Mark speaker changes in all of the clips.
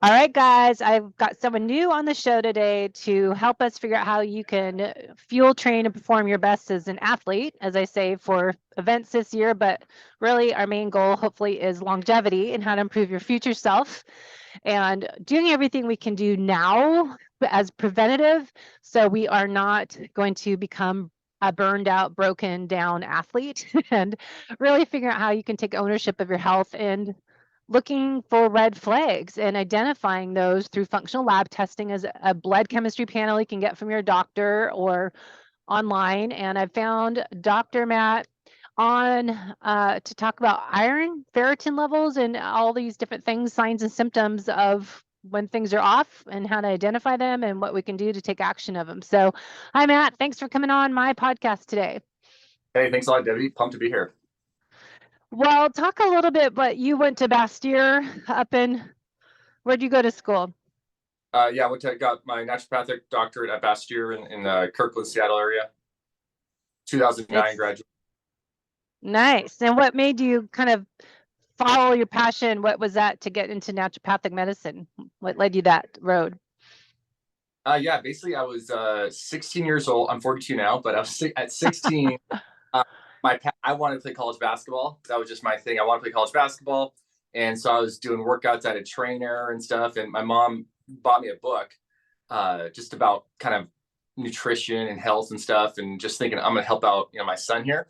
Speaker 1: All right, guys, I've got someone new on the show today to help us figure out how you can fuel, train, and perform your best as an athlete, as I say, for events this year. But really, our main goal, hopefully, is longevity and how to improve your future self and doing everything we can do now as preventative so we are not going to become a burned out, broken down athlete and really figuring out how you can take ownership of your health and looking for red flags and identifying those through functional lab testing as a blood chemistry panel you can get from your doctor or online. And I found Dr. Matt on to talk about iron, ferritin levels, and all these different things, signs and symptoms of when things are off and how to identify them and what we can do to take action of them. So, hi, Matt. Thanks for coming on my podcast today.
Speaker 2: Hey, thanks a lot, Debbie. Pumped to be here.
Speaker 1: Well, talk a little bit, but you went to Bastyr up in, where'd you go to school?
Speaker 2: Yeah, got my naturopathic doctorate at Bastyr in the Kirkland, Seattle area. 2009 graduate.
Speaker 1: Nice. And what made you kind of follow your passion? What was that to get into naturopathic medicine? What led you that road?
Speaker 2: Yeah, basically I was 16 years old. I'm 42 now, but I was at 16. I wanted to play college basketball. That was just my thing. I wanted to play college basketball. And so I was doing workouts at a trainer and stuff. And my mom bought me a book just about kind of nutrition and health and stuff. And just thinking I'm going to help out, my son here.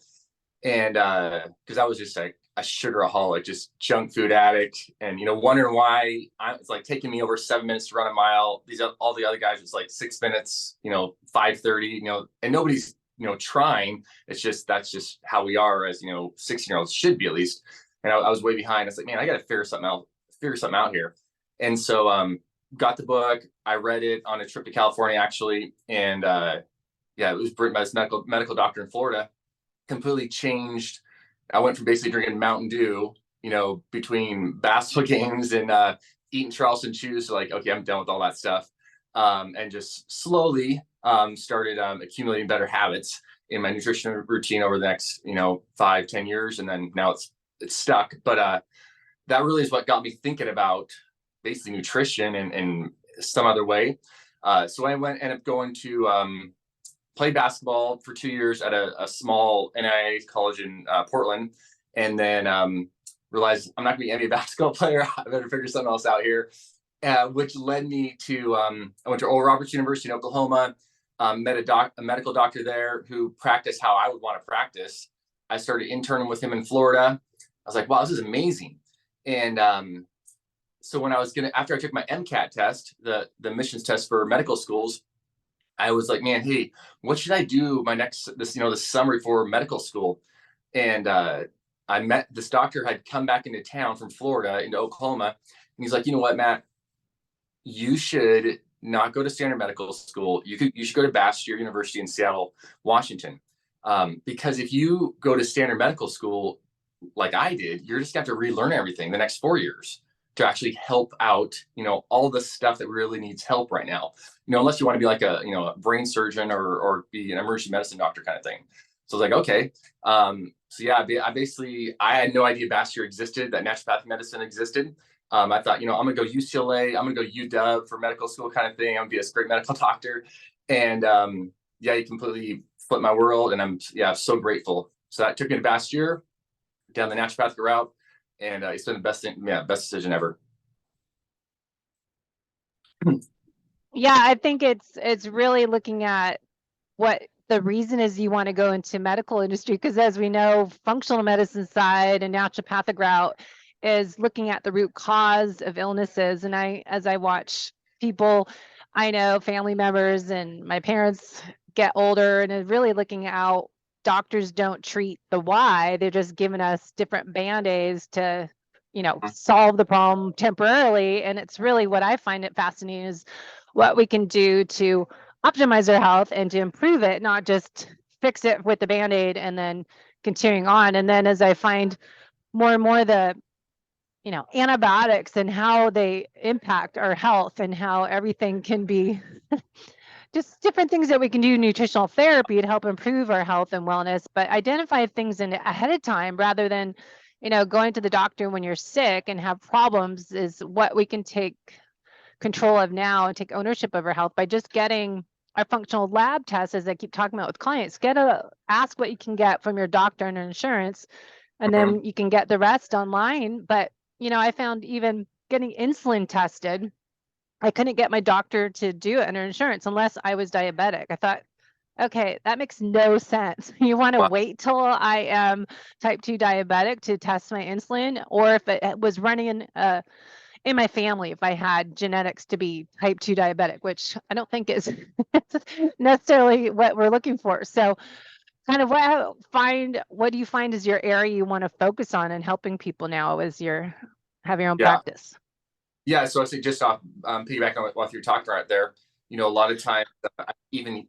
Speaker 2: And because I was just like a sugaraholic, just junk food addict. And, wondering why it's like taking me over 7 minutes to run a mile. All the other guys was like 6 minutes, 5:30, and nobody's, trying. That's just how we are as, 16-year-olds should be at least. And I was way behind. I was like, man, I got to figure something out here. And so got the book. I read it on a trip to California, actually. And it was written by this medical doctor in Florida. Completely changed. I went from basically drinking Mountain Dew, between basketball games and eating Charleston chews to like, okay, I'm done with all that stuff. And just slowly started accumulating better habits in my nutrition routine over the next, 5-10 years. And then now it's stuck. But that really is what got me thinking about basically nutrition and some other way. So I ended up going to played basketball for 2 years at a small NAIA college in Portland, and then realized I'm not going to be an NBA basketball player. I better figure something else out here, which led me to I went to Oral Roberts University in Oklahoma, met a medical doctor there who practiced how I would want to practice. I started interning with him in Florida. I was like, wow, this is amazing. And so when after I took my MCAT test, the admissions test for medical schools, I was like, man, hey, what should I do this summer for medical school? And I met this doctor had come back into town from Florida into Oklahoma. And he's like, you know what, Matt, you should not go to standard medical school. You should go to Bastyr University in Seattle, Washington. Because if you go to standard medical school, like I did, you're just going to have to relearn everything the next 4 years to actually help out, all the stuff that really needs help right now, unless you want to be like a brain surgeon or be an emergency medicine doctor kind of thing. So I was like, okay. So yeah, I had no idea Bastyr existed, that naturopathic medicine existed. I thought, I'm going to go UCLA, I'm going to go UW for medical school kind of thing. I'm going to be a great medical doctor. And he completely flipped my world. And I'm so grateful. So that took me to Bastyr down the naturopathic route. And it's been the best decision ever.
Speaker 1: Yeah, I think it's really looking at what the reason is you want to go into medical industry, because as we know, functional medicine side and naturopathic route is looking at the root cause of illnesses. And as I watch people, I know family members and my parents get older, and is really looking out. Doctors don't treat the why. They're just giving us different band-aids to, solve the problem temporarily. And it's really what I find it fascinating is what we can do to optimize our health and to improve it, not just fix it with the band-aid and then continuing on. And then as I find more and more the, antibiotics and how they impact our health and how everything can be just different things that we can do, nutritional therapy to help improve our health and wellness, but identify things ahead of time rather than, going to the doctor when you're sick and have problems is what we can take control of now and take ownership of our health by just getting our functional lab tests, as I keep talking about with clients. Ask what you can get from your doctor and insurance, and then you can get the rest online. But, I found even getting insulin tested, I couldn't get my doctor to do it under insurance unless I was diabetic. I thought, okay, that makes no sense. You want to
Speaker 2: Wow.
Speaker 1: wait till I am type 2 diabetic to test my insulin, or if it was running in my family, if I had genetics to be type 2 diabetic, which I don't think is necessarily what we're looking for. So kind of what do you find is your area you want to focus on in helping people now as you have your own
Speaker 2: Yeah.
Speaker 1: practice?
Speaker 2: Yeah. So I say just off piggyback on what you're talking about there, a lot of times even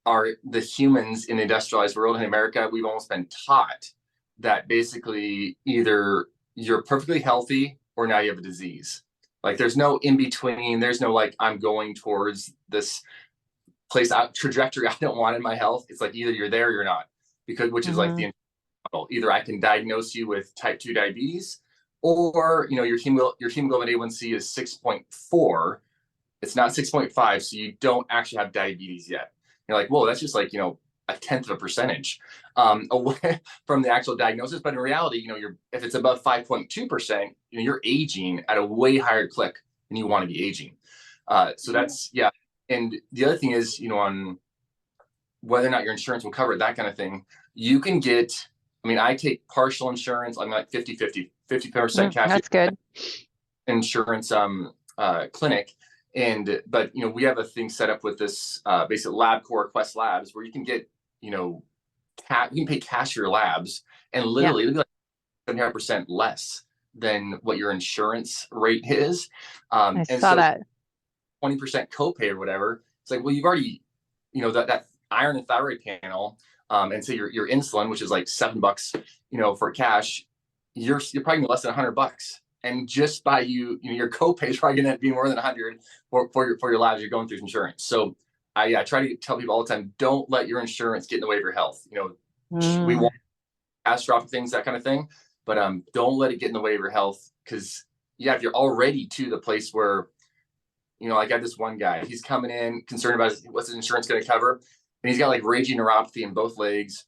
Speaker 2: the humans in the industrialized world in America, we've almost been taught that basically either you're perfectly healthy or now you have a disease. Like there's no in between. There's no like, I'm going towards this trajectory I don't want in my health. It's like either you're there or you're not, which is like the model. Either I can diagnose you with type 2 diabetes, or your hemoglobin A1C is 6.4. It's not 6.5, so you don't actually have diabetes yet. You're like, whoa, that's just like a tenth of a percentage away from the actual diagnosis. But in reality, if it's above 5.2%, you're aging at a way higher click than you want to be aging. So that's And the other thing is, on whether or not your insurance will cover it, that kind of thing. You can get, I take partial insurance. I'm like 50% cash.
Speaker 1: That's good.
Speaker 2: Insurance clinic. But we have a thing set up with this basic LabCorp Quest Labs where you can get, you can pay cash for your labs, and literally it'll be like 75% less than what your insurance rate is.
Speaker 1: I saw that.
Speaker 2: 20% copay or whatever. It's like, well, you've already, that iron and thyroid panel, and so your insulin, which is like $7, for cash, you're probably gonna less than $100. And just by your copay is probably gonna be more than 100 for your labs you're going through insurance. So I try to tell people all the time, don't let your insurance get in the way of your health. We want catastrophic things, that kind of thing, but don't let it get in the way of your health. Because if you're already to the place where I got this one guy, he's coming in concerned about what's his insurance going to cover. And he's got like raging neuropathy in both legs.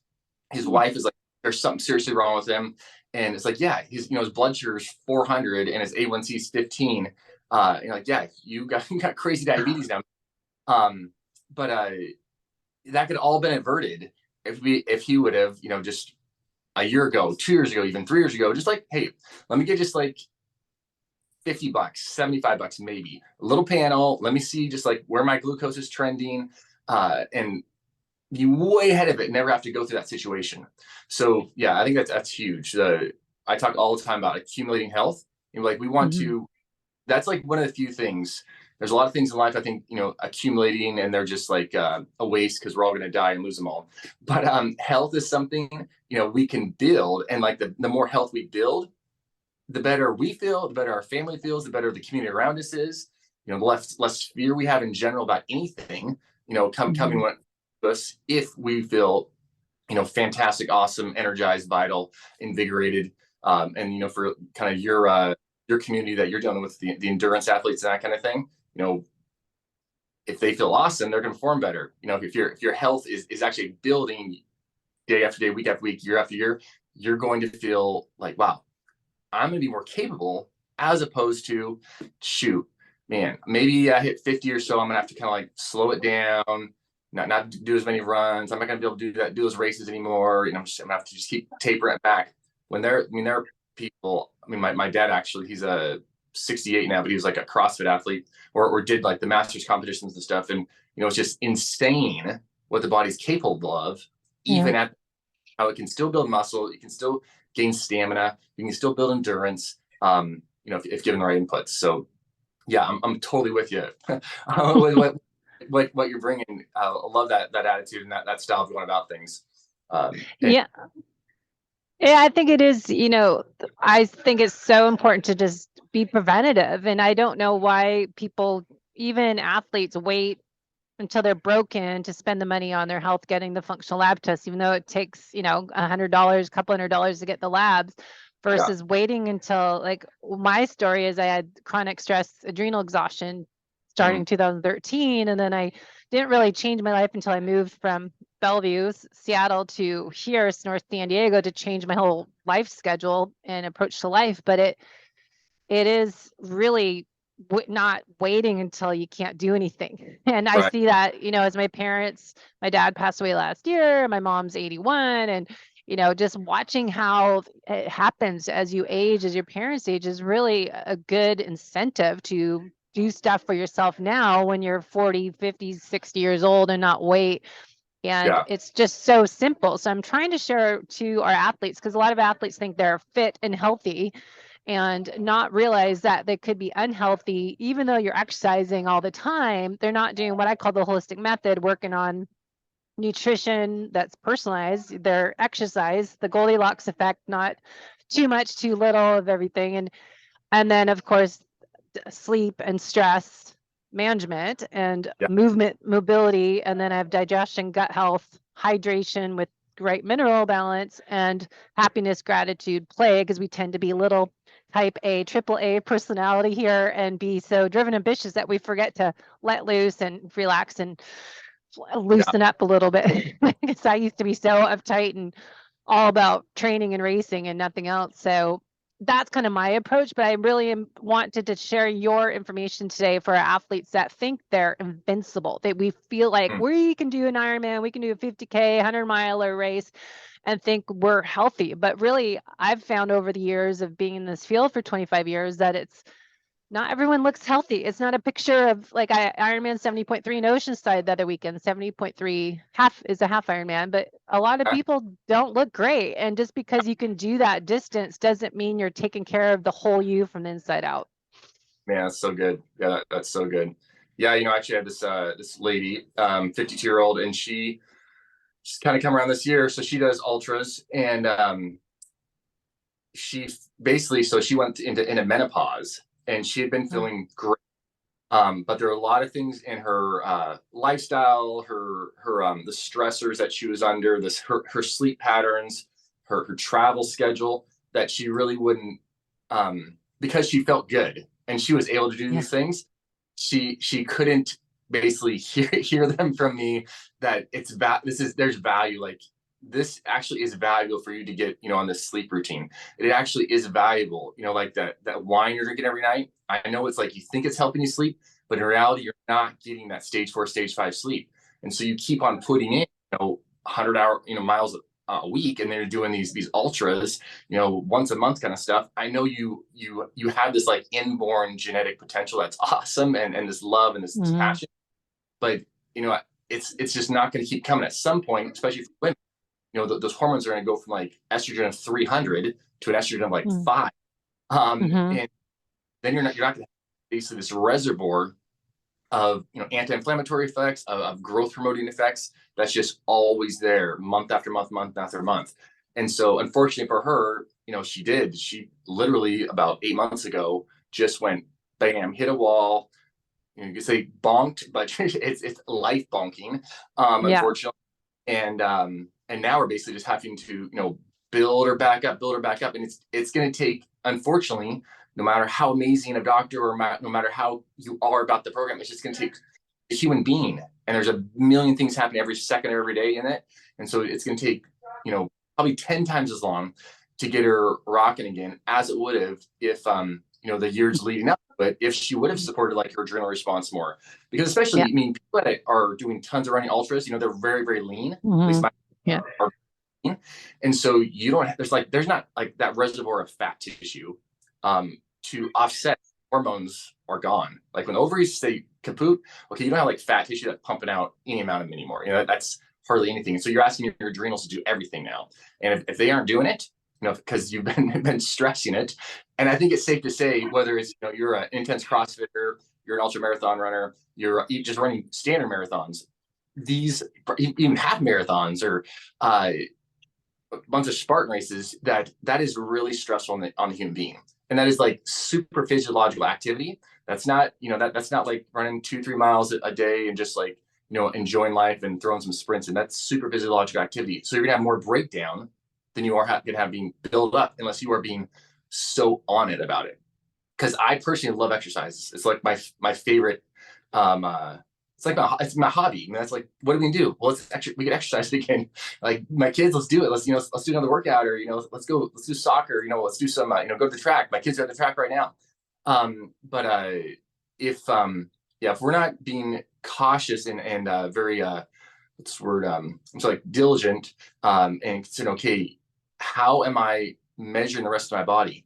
Speaker 2: His wife is like, there's something seriously wrong with him. And it's like, his blood sugar is 400 and his A1C is 15. You're like, you got crazy diabetes now. But that could all been averted if he would have, just a year ago, 2 years ago, even 3 years ago, just like, hey, let me get just like $50, $75 maybe, a little panel. Let me see just like where my glucose is trending, and be way ahead of it. Never have to go through that situation. So I think that's huge. I talk all the time about accumulating health. Like we want to. That's like one of the few things. There's a lot of things in life I think accumulating, and they're just like a waste because we're all going to die and lose them all. But health is something we can build, and like the more health we build, the better we feel, the better our family feels, the better the community around us is. The less fear we have in general about anything. Coming with us if we feel fantastic, awesome, energized, vital, invigorated, and for kind of your community that you're dealing with, the endurance athletes and that kind of thing, if they feel awesome, they're going to perform better. If your health is actually building day after day, week after week, year after year, you're going to feel like, wow, I'm going to be more capable, as opposed to, shoot, man, maybe I hit 50 or so, I'm going to have to kind of like slow it down, not do as many runs. I'm not going to be able to do those races anymore. I'm going to have to just keep tapering it back. When there are people, my dad actually, he's a 68 now, but he was like a CrossFit athlete or did like the masters competitions and stuff. And, it's just insane what the body's capable of, even at how it can still build muscle. It can still gain stamina. You can still build endurance, if given the right inputs. So I'm totally with you. what you're bringing. I love that attitude and that style of going about things.
Speaker 1: Yeah, I think it is, I think it's so important to just be preventative. And I don't know why people, even athletes, wait until they're broken to spend the money on their health, getting the functional lab test, even though it takes, $100, $200 to get the labs. versus waiting until, like, my story is I had chronic stress, adrenal exhaustion starting 2013. And then I didn't really change my life until I moved from Bellevue, Seattle to here, North San Diego, to change my whole life schedule and approach to life. But it is really not waiting until you can't do anything. And I see that, as my dad passed away last year, my mom's 81, and, just watching how it happens as you age, as your parents age, is really a good incentive to do stuff for yourself now when you're 40, 50, 60 years old, and not wait. And it's just so simple. So I'm trying to share to our athletes, because a lot of athletes think they're fit and healthy and not realize that they could be unhealthy. Even though you're exercising all the time, they're not doing what I call the holistic method, working on nutrition that's personalized, their exercise, the Goldilocks effect, not too much, too little of everything. And then, of course, sleep and stress management and movement, mobility. And then I have digestion, gut health, hydration with great mineral balance, and happiness, gratitude, play, because we tend to be little type A, triple A personality here, and be so driven, ambitious that we forget to let loose and relax and loosen up a little bit. Because I used to be so uptight and all about training and racing and nothing else. So that's kind of my approach, but I really wanted to share your information today for our athletes that think they're invincible, that we feel like we can do an Ironman, we can do a 50K, 100-miler race, and think we're healthy. But really, I've found over the years of being in this field for 25 years that it's not everyone looks healthy. It's not a picture of, like, Ironman 70.3 in Oceanside the other weekend. 70.3 is a half Ironman, but a lot of people don't look great. And just because you can do that distance doesn't mean you're taking care of the whole you from the inside out.
Speaker 2: Man, that's so good. Yeah, that's so good. Yeah, actually I had this lady, 52-year-old, and she's kind of come around this year. So she does ultras, and she basically, so she went into menopause, and she had been feeling great. But there are a lot of things in her lifestyle, the stressors that she was under, her sleep patterns, her travel schedule, that she really wouldn't, because she felt good and she was able to do these things. She couldn't basically hear them from me that there's value. Like, this actually is valuable for you to get, on this sleep routine. It actually is valuable, like that wine you're drinking every night. I know it's like you think it's helping you sleep, but in reality, you're not getting that stage 4, stage 5 sleep. And so you keep on putting in, 100-hour, miles a week, and then you're doing these ultras, once a month kind of stuff. I know you have this like inborn genetic potential that's awesome, and this love and this passion, but it's just not going to keep coming. At some point, especially for women, those hormones are going to go from like estrogen of 300 to an estrogen of like 5. And then you're not going to have basically this reservoir of, anti-inflammatory effects, of growth promoting effects, that's just always there, month after month, month after month. And so unfortunately for her, she literally about 8 months ago just went bam, hit a wall. You could say bonked, but it's life bonking, unfortunately. And now we're basically just having to, build her back up. And it's going to take, unfortunately, no matter how amazing a doctor or no matter how you are about the program, it's just going to take a human being. And there's a million things happening every second, every day in it. And so it's going to take, probably 10 times as long to get her rocking again as it would have if, the years leading up. But if she would have supported like her adrenal response more, because especially, people that are doing tons of running ultras, they're very, very lean. At least are lean. And so there's not like that reservoir of fat tissue to offset. Hormones are gone. Like when ovaries say kaput, okay, you don't have like fat tissue that's pumping out any amount of them anymore. That's hardly anything. So you're asking your adrenals to do everything now. And if they aren't doing it, because you've been stressing it. And I think it's safe to say, whether it's, you're an intense CrossFitter, you're an ultra marathon runner, you're just running standard marathons, these even half marathons or a bunch of Spartan races, that is really stressful on the human being. And that is like super physiological activity. That's not, that's not like running 2-3 miles a day and just like, enjoying life and throwing some sprints. And that's super physiological activity. So you're gonna have more breakdown than you are going to have being built up unless you are being so on it about it. Because I personally love exercise. It's like my favorite. It's my hobby. I mean, that's like, what do we do? Well, we can exercise again. Like my kids, let's do it. Let's do another workout, or let's do soccer. Let's do some go to the track. My kids are at the track right now. But if if we're not being cautious and very what's the word so like diligent and considering, okay, how am I measuring the rest of my body?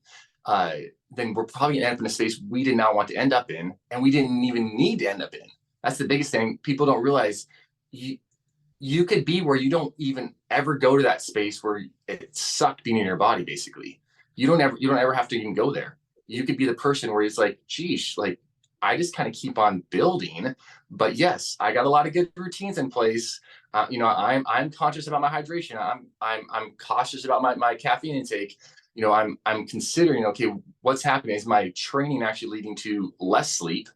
Speaker 2: Then we're probably gonna end up in a space we did not want to end up in, and we didn't even need to end up in. That's the biggest thing. People don't realize you could be where you don't even ever go to that space where it sucked being in your body. Basically, you don't ever have to even go there. You could be the person where it's like, geez, like I just kind of keep on building. But yes, I got a lot of good routines in place. I'm conscious about my hydration. I'm cautious about my caffeine intake. I'm considering, okay, what's happening? Is my training actually leading to less sleep?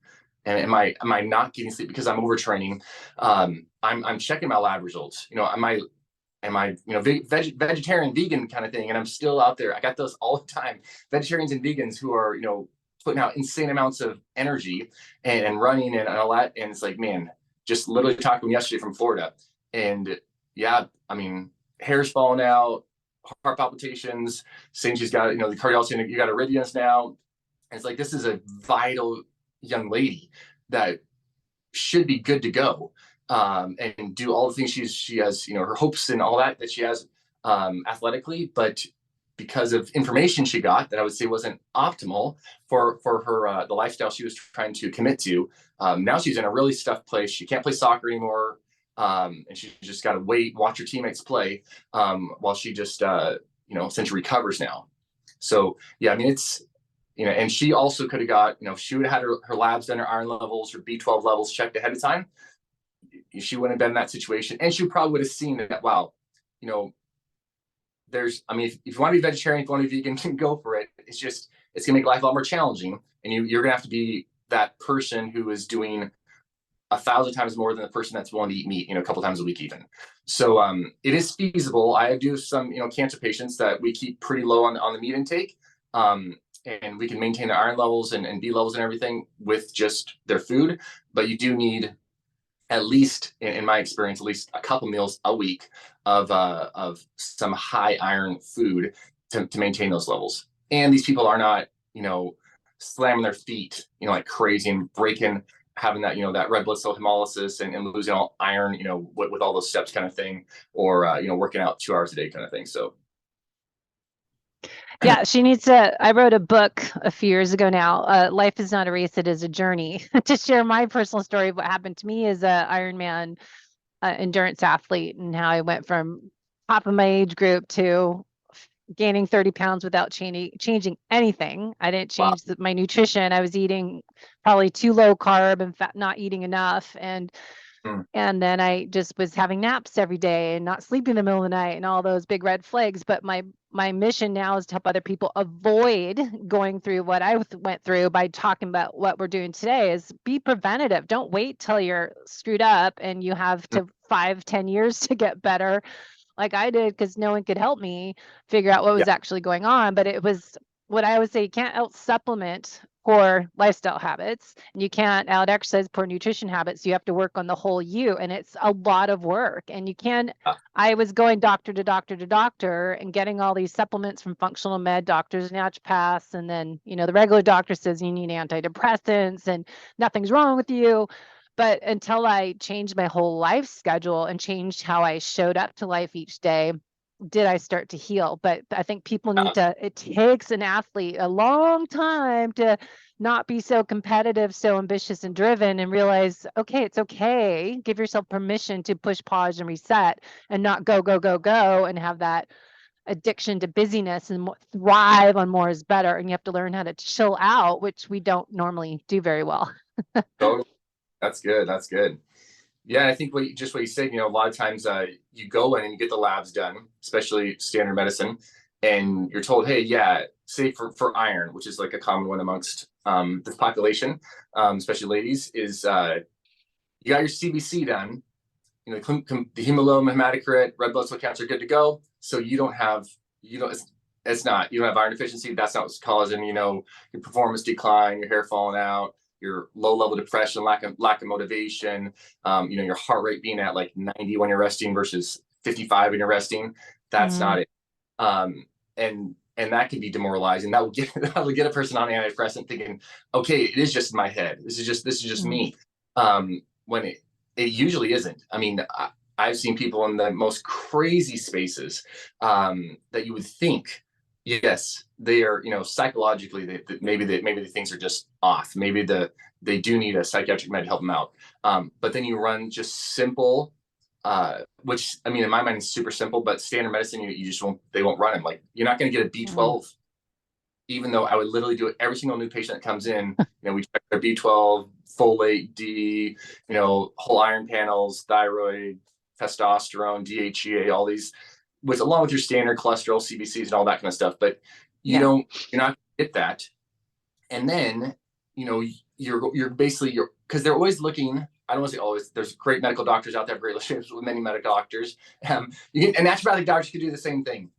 Speaker 2: And am I not getting sleep because I'm overtraining? I'm checking my lab results. Am I vegetarian, vegan kind of thing? And I'm still out there. I got those all the time. Vegetarians and vegans who are putting out insane amounts of energy and running and all that. And it's like, man, just literally talking yesterday from Florida, and yeah, I mean, hair's falling out, heart palpitations, saying she's got, the cardiologist saying you got arrhythmias now. And it's like, this is a vital young lady that should be good to go and do all the things she has, her hopes and all that she has athletically, but because of information she got that I would say wasn't optimal for her the lifestyle she was trying to commit to, now she's in a really stuffed place. She can't play soccer anymore. And she's just got to watch her teammates play while she just essentially recovers now. So yeah, I mean, it's and she also could have got, if she would have had her labs done, her iron levels, her B12 levels checked ahead of time, she wouldn't have been in that situation. And she probably would have seen that, wow, if you want to be vegetarian, if you want to be vegan, can go for it. It's going to make life a lot more challenging. And you're going to have to be that person who is doing 1,000 times more than the person that's willing to eat meat, a couple times a week even. So it is feasible. I do some, cancer patients that we keep pretty low on the meat intake. And we can maintain the iron levels and B levels and everything with just their food. But you do need, at least in my experience, at least a couple meals a week of some high iron food to maintain those levels. And these people are not, slamming their feet, like crazy and breaking, having that, that red blood cell hemolysis and losing all iron, with all those steps kind of thing, or, working out 2 hours a day kind of thing. So.
Speaker 1: Yeah, she needs to. I wrote a book a few years ago now. Life is not a race; it is a journey. To share my personal story of what happened to me as a Ironman endurance athlete, and how I went from top of my age group to gaining 30 pounds without changing anything. I didn't change my nutrition. I was eating probably too low carb and not eating enough, and then I just was having naps every day and not sleeping in the middle of the night and all those big red flags. But my mission now is to help other people avoid going through what I went through by talking about what we're doing today. Is be preventative. Don't wait till you're screwed up and you have to 5-10 years to get better like I did, because no one could help me figure out what was actually going on. But it was what I always say, you can't out supplement poor lifestyle habits, and you can't out exercise poor nutrition habits. You have to work on the whole you, and it's a lot of work. And you can't, I was going doctor to doctor to doctor and getting all these supplements from functional med doctors, naturopaths, and then, the regular doctor says you need antidepressants and nothing's wrong with you. But until I changed my whole life schedule and changed how I showed up to life each day, did I start to heal. But I think people need to, it takes an athlete a long time to not be so competitive, so ambitious and driven, and realize, okay, it's okay. Give yourself permission to push pause and reset and not go, go, go, go, and have that addiction to busyness and thrive on more is better. And you have to learn how to chill out, which we don't normally do very well.
Speaker 2: Totally. That's good. That's good. Yeah, I think what you said, a lot of times you go in and you get the labs done, especially standard medicine, and you're told, hey, yeah, say for iron, which is like a common one amongst this population, especially ladies, is you got your CBC done, the hemoglobin, hematocrit, red blood cell counts are good to go, so you don't have it's not. You don't have iron deficiency. That's not what's causing, your performance decline, your hair falling out, your low level depression, lack of motivation, your heart rate being at like 90 when you're resting versus 55 when you're resting. That's not it. And that can be demoralizing. That will get a person on antidepressant thinking, okay, it is just in my head. This is just me. When it usually isn't. I mean, I've seen people in the most crazy spaces that you would think, yes, they are, psychologically, maybe the things are just off. Maybe they do need a psychiatric med to help them out. But then you run just simple, which, I mean, in my mind is super simple, but standard medicine, they won't run them. Like, you're not going to get a B12, even though I would literally do it every single new patient that comes in. We check their B12, folate, D, whole iron panels, thyroid, testosterone, DHEA, all these, along with your standard cholesterol, CBCs, and all that kind of stuff. But you're not going to get that. And then, you're basically, because they're always looking. I don't want to say always. There's great medical doctors out there, great relationships with many medical doctors. And naturopathic doctors could do the same thing.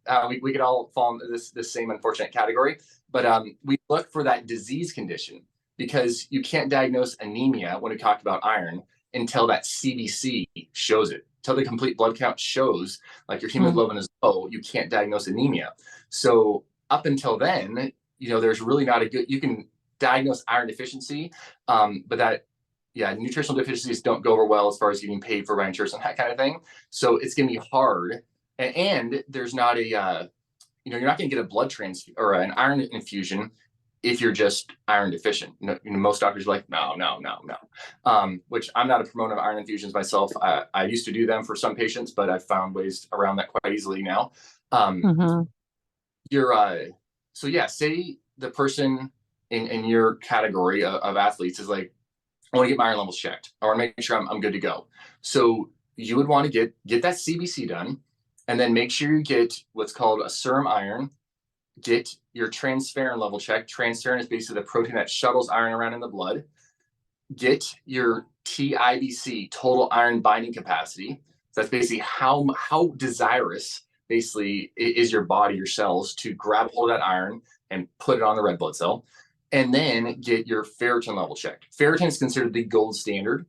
Speaker 2: We could all fall into this same unfortunate category. But we look for that disease condition, because you can't diagnose anemia when we talk about iron until that CBC shows it. Until the complete blood count shows like your hemoglobin is low, you can't diagnose anemia. So up until then, there's really not you can diagnose iron deficiency, but nutritional deficiencies don't go over well as far as getting paid for by insurance and that kind of thing. So it's going to be hard. And there's not you're not going to get a blood transfusion or an iron infusion if you're just iron deficient. Most doctors are like, no. Which I'm not a proponent of iron infusions myself. I used to do them for some patients, but I've found ways around that quite easily now. Say the person in your category of athletes is like, I want to get my iron levels checked. I want to make sure I'm good to go. So you would want to get that CBC done, and then make sure you get what's called a serum iron. Get your transferrin level checked. Transferrin is basically the protein that shuttles iron around in the blood. Get your TIBC, total iron binding capacity. So that's basically how desirous basically is your body, your cells, to grab hold of that iron and put it on the red blood cell. And then get your ferritin level checked. Ferritin is considered the gold standard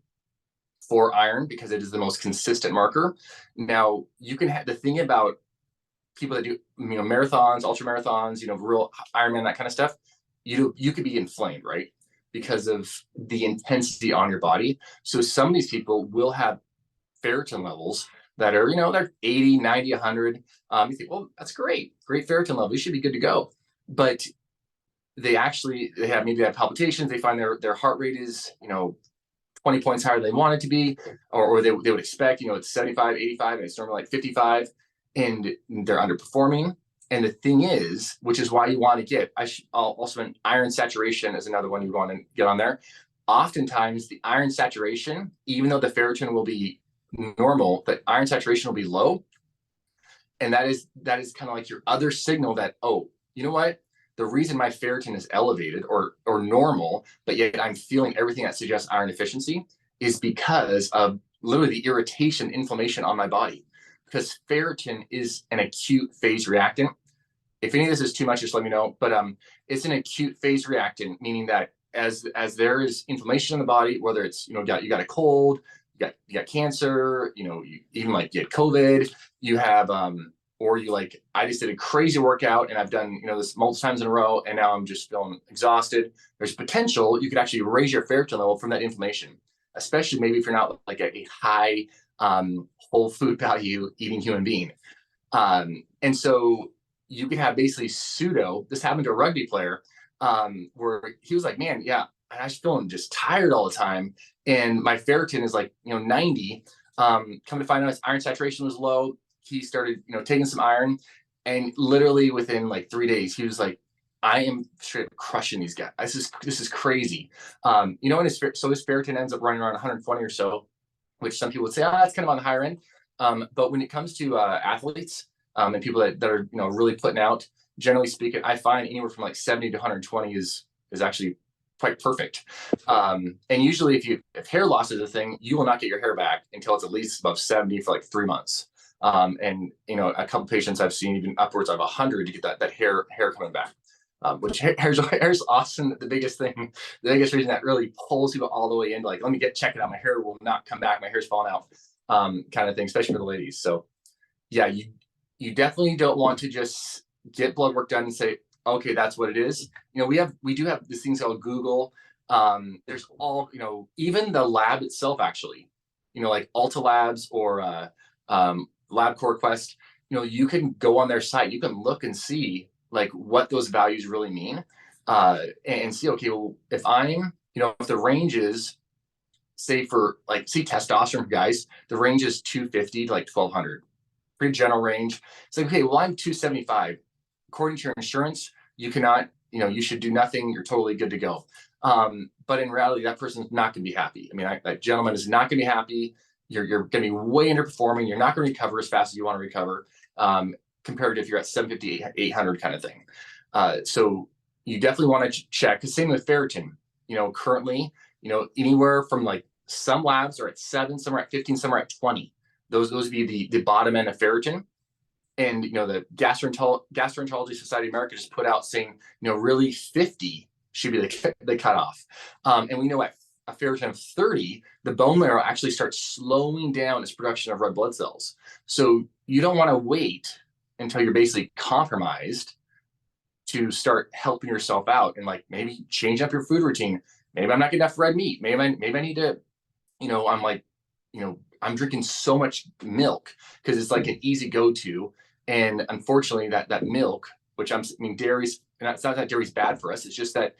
Speaker 2: for iron because it is the most consistent marker. Now, you can have the thing about people that do marathons, ultra marathons, real Ironman, that kind of stuff. You could be inflamed, right? Because of the intensity on your body. So some of these people will have ferritin levels that are, they're 80, 90, 100. You think, well, that's great ferritin level. You should be good to go. But they have palpitations. They find their heart rate is, 20 points higher than they want it to be, or they would expect, it's 75, 85, and it's normally like 55, and they're underperforming. And the thing is, which is why you want to get, also iron saturation is another one you want to get on there. Oftentimes the iron saturation, even though the ferritin will be normal, but iron saturation will be low. And that is kind of like your other signal that, oh, you know what? The reason my ferritin is elevated or normal, but yet I'm feeling everything that suggests iron deficiency, is because of literally the irritation, inflammation on my body. Because ferritin is an acute phase reactant. If any of this is too much, just let me know. But it's an acute phase reactant, meaning that as there is inflammation in the body, whether it's you got a cold, you got cancer, you even like get COVID, you have or you like, I just did a crazy workout and I've done, this multiple times in a row, and now I'm just feeling exhausted. There's potential you could actually raise your ferritin level from that inflammation, especially maybe if you're not like a high whole food value eating human being. And so you can have basically this happened to a rugby player where he was like, man, yeah, I was feeling just tired all the time. And my ferritin is like, 90. Come to find out his iron saturation was low. He started, taking some iron, and literally within like 3 days, he was like, I am straight up crushing these guys. This is crazy. And so his ferritin ends up running around 120 or so, which some people would say, that's kind of on the higher end. But when it comes to athletes and people that are, really putting out, generally speaking, I find anywhere from like 70 to 120 is actually quite perfect. And usually if hair loss is a thing, you will not get your hair back until it's at least above 70 for like 3 months. And, a couple patients I've seen even upwards of 100 to get that hair coming back. Which hair's awesome. The biggest reason that really pulls people all the way into like, let me check it out. My hair will not come back. My hair's falling out, kind of thing, especially for the ladies. So yeah, you definitely don't want to just get blood work done and say, okay, that's what it is. We do have these things called Google. There's all, even the lab itself, actually, like Ulta Labs or LabCorp Quest, you can go on their site, you can look and see like what those values really mean, and see, okay, well, if the range is, say testosterone for guys, the range is 250 to like 1200, pretty general range. It's like, okay, well, I'm 275. According to your insurance, you cannot, you should do nothing. You're totally good to go. But in reality, that person's not going to be happy. I mean, that gentleman is not going to be happy. You're going to be way underperforming. You're not going to recover as fast as you want to recover, compared to if you're at 750, 800 kind of thing. So you definitely want to check. Because same with ferritin. Currently, anywhere from like some labs are at 7, some are at 15, some are at 20. Those would be the bottom end of ferritin. And the Gastroenterology Society of America just put out saying, really 50 should be the cutoff. And we know at a ferritin of 30, the bone marrow actually starts slowing down its production of red blood cells. So you don't want to wait until you're basically compromised to start helping yourself out and like maybe change up your food routine. Maybe I'm not getting enough red meat. Maybe I need to, I'm like, I'm drinking so much milk because it's like an easy go-to. And unfortunately that milk, which dairy's, and it's not that dairy's bad for us. It's just that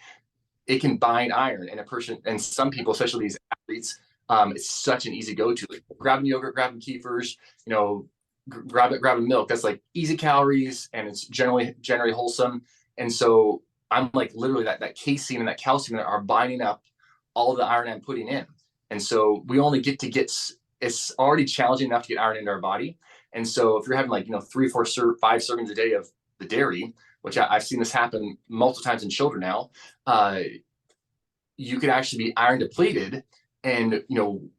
Speaker 2: it can bind iron, and and some people, especially these athletes, it's such an easy go-to. Like grabbing yogurt, grabbing kefirs, grabbing milk. That's like easy calories, and it's generally wholesome. And so I'm like literally that casein and that calcium are binding up all the iron I'm putting in. And so we only get it's already challenging enough to get iron into our body. And so if you're having like 3, 4, 5 servings a day of the dairy, which I've seen this happen multiple times in children now, you could actually be iron depleted and,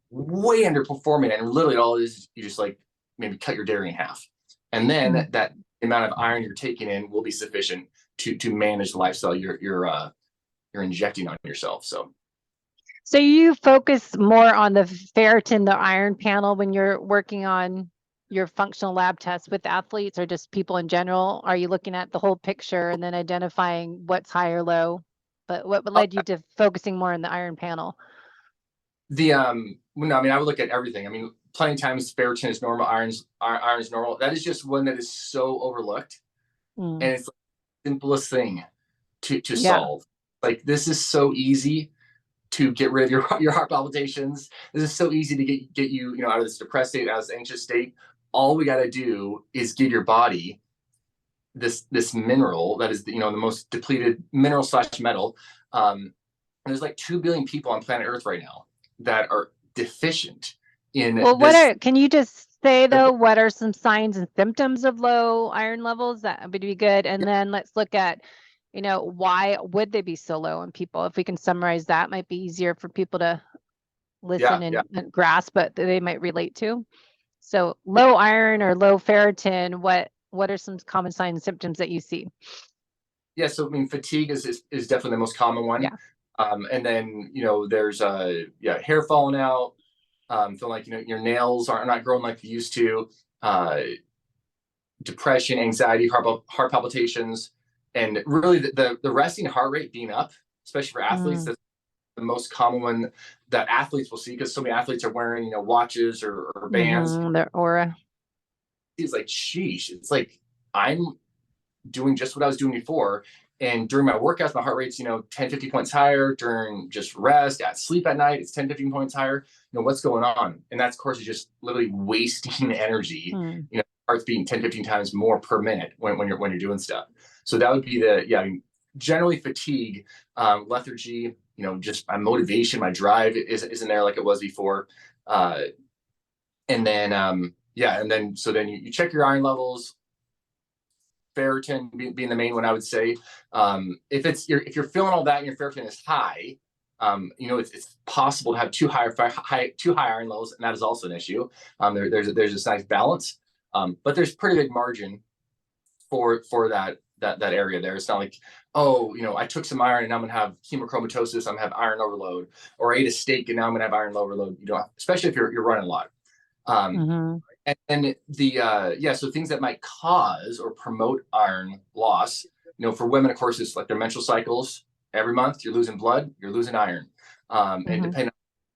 Speaker 2: way underperforming. And literally all it is, you just like maybe cut your dairy in half. And then that amount of iron you're taking in will be sufficient to manage the lifestyle you're injecting on yourself.
Speaker 1: So you focus more on the ferritin, the iron panel when you're working on your functional lab tests with athletes or just people in general? Are you looking at the whole picture and then identifying what's high or low? But what led you to focusing more on the iron panel?
Speaker 2: I would look at everything. Plenty of times ferritin is normal, iron is normal. That is just one that is so overlooked. And it's like the simplest thing to solve. Like, this is so easy to get rid of your heart palpitations. This is so easy to get you, out of this depressed state, out of this anxious state. All we got to do is give your body this mineral that is, the most depleted mineral / metal. There's like 2 billion people on planet Earth right now that are deficient in. Well,
Speaker 1: can you just say though, what are some signs and symptoms of low iron levels? That would be good. And then let's look at, why would they be so low in people? If we can summarize that, might be easier for people to listen and grasp, but they might relate to. So low iron or low ferritin, what are some common signs and symptoms that you see?
Speaker 2: Yeah, so fatigue is definitely the most common one. Yeah. And then there's hair falling out, feeling like your nails are not growing like they used to, depression, anxiety, heart palpitations, and really the resting heart rate being up, especially for athletes. That's the most common one that athletes will see, because so many athletes are wearing watches or bands.
Speaker 1: Their aura.
Speaker 2: It's like, sheesh, it's like I'm doing just what I was doing before. And during my workouts, my heart rate's, 10, 50 points higher. During just rest, at sleep at night, it's 10, 15 points higher. What's going on? And that's, of course, is just literally wasting energy. Heart's beating 10, 15 times more per minute when you're doing stuff. So that would be generally fatigue, lethargy, just my motivation, my drive isn't there like it was before. And then you check your iron levels. Ferritin being the main one, I would say. If you're feeling all that and your ferritin is high, it's possible to have too high iron levels, and that is also an issue. There's this nice balance. But there's pretty big margin for that area there. It's not like, oh, I took some iron and I'm gonna have hemochromatosis, I'm gonna have iron overload, or I ate a steak and now I'm gonna have iron overload. Especially if you're running a lot. And then so things that might cause or promote iron loss, for women, of course, it's like their menstrual cycles. Every month you're losing blood, you're losing iron. And depending on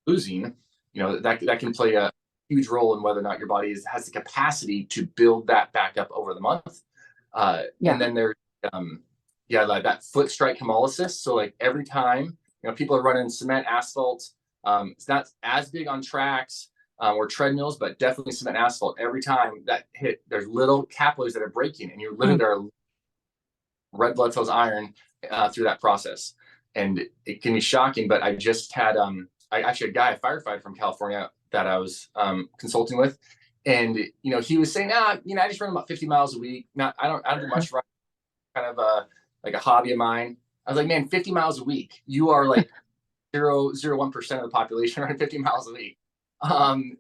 Speaker 2: losing, that can play a huge role in whether or not your body has the capacity to build that back up over the month. And then there's like that foot strike hemolysis. So like every time people are running cement, asphalt, it's not as big on tracks or treadmills, but definitely cement, asphalt. Every time that hit, there's little capillaries that are breaking, and you're literally there are red blood cells, iron through that process, and it can be shocking. But I just had I actually had a guy, a firefighter from California, that I was consulting with. And, he was saying, I just run about 50 miles a week. I don't do much running, kind of like a hobby of mine. I was like, man, 50 miles a week. You are like 0.01% of the population running 50 miles a week. And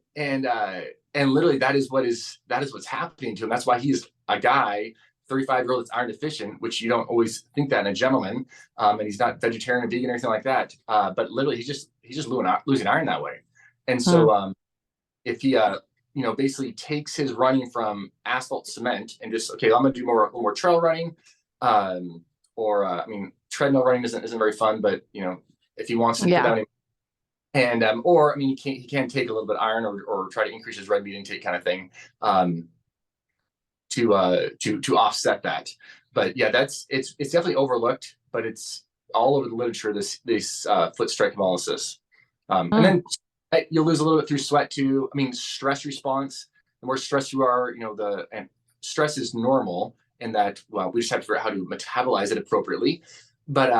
Speaker 2: literally that is what's happening to him. That's why he's a guy, 35-year-old, that's iron deficient, which you don't always think that in a gentleman. And he's not vegetarian or vegan or anything like that. But literally he's just losing iron that way. And so if he basically takes his running from asphalt cement and just, okay, I'm going to do more trail running, treadmill running isn't very fun, but if he wants to put down, and he can take a little bit of iron or try to increase his red meat intake, kind of thing, to offset that. But yeah, it's definitely overlooked, but it's all over the literature, this foot strike hemolysis. And then you'll lose a little bit through sweat too. Stress response. The more stressed you are, and stress is normal in that, we just have to figure out how to metabolize it appropriately. But